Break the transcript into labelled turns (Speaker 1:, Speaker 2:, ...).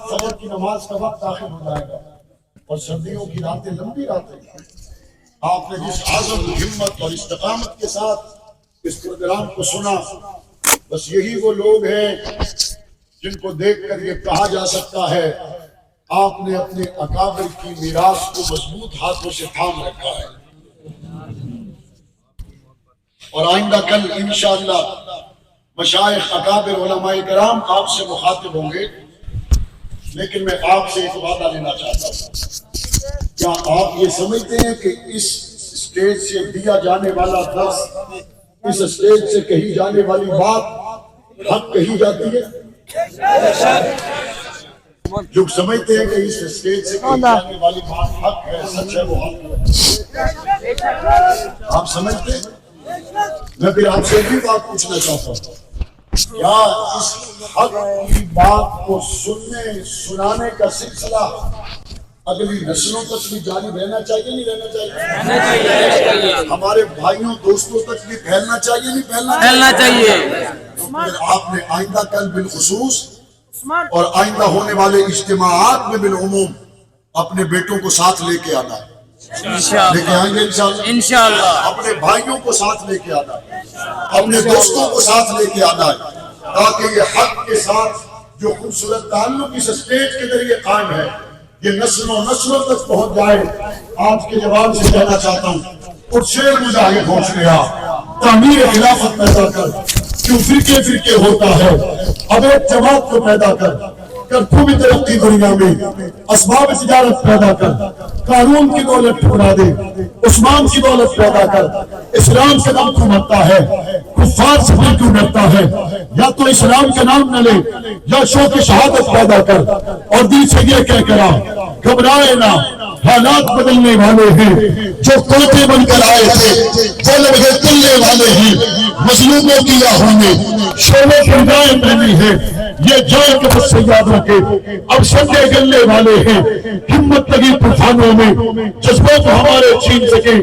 Speaker 1: فجر کی نماز کا وقت داخل ہو جائے گا اور سردیوں کی راتیں لمبی راتیں، آپ نے جس عزم، ہمت اور استقامت کے ساتھ اس پروگرام کو سنا، بس یہی وہ لوگ ہیں جن کو دیکھ کر یہ کہا جا سکتا ہے آپ نے اپنے اکابر کی میراث کو مضبوط ہاتھوں سے تھام رکھا ہے۔ اور آئندہ کل انشاءاللہ مشائخ اکابر علماء کرام آپ سے مخاطب ہوں گے، لیکن میں آپ سے ایک وعدہ لینا چاہتا ہوں۔ کیا آپ یہ سمجھتے ہیں کہ اس اسٹیج سے دیا جانے والا درس، اس اسٹیج سے کہی جانے والی بات حق کہی جاتی ہے؟ جو سمجھتے ہیں کہ اس اسٹیج سے کہی جانے والی بات حق ہے، سچ ہے، وہ حق ہے، آپ سمجھتے ہیں؟ میں پھر آپ سے بھی بات پوچھنا چاہتا ہوں، کیا اس حق کی بات کو سننے سنانے کا سلسلہ اگلی نسلوں تک بھی جاری رہنا چاہیے نہیں رہنا چاہیے؟ ہمارے بھائیوں دوستوں تک بھی پھیلنا چاہیے نہیں پھیلنا چاہیے؟ پھر آپ نے آئندہ کل بالخصوص اور آئندہ ہونے والے اجتماعات میں بالعموم اپنے بیٹوں کو ساتھ لے کے آنا ہے، لے کے آئیں گے انشاءاللہ، اپنے بھائیوں کو ساتھ لے کے آنا ہے، اپنے دوستوں کو ساتھ لے کے آنا ہے، تاکہ یہ حق کے ساتھ جو خوبصورت تعلق اس اسٹیج کے ذریعے قائم ہے یہ نسلوں نسلوں تک پہنچ جائے۔ آج کے جواب سے کہنا چاہتا ہوں، اور شیر مجاہد ہوش لیا، تعمیر خلافت پیدا کر، کیوں فرقے فرقے ہوتا ہے، اب ایک جماعت کو پیدا کر تو بھی ترقی دنیا میں، اسباب تجارت پیدا کر، قارون کی دولت ٹھکرا دے، عثمان کی دولت پیدا کر، اسلام سے نام کیوں مرتا ہے، کفار سے کیوں ڈرتا ہے، یا تو اسلام کے نام نہ لے یا شوق شہادت پیدا کر، اور دل سے یہ کہہ کرا گھبرائے نہ، حالات بدلنے والے ہیں، جو کوتے بن کر آئے تھے وہ لمحے تلنے والے ہیں، مظلوموں کی راہوں میں شعلے پردائیں بنی ہیں، یہ جان کے بس سے یاد رکھے اب سنڈے گلنے والے ہیں، ہمت لگی طوفانوں میں جذبوں کو ہمارے چھین سکے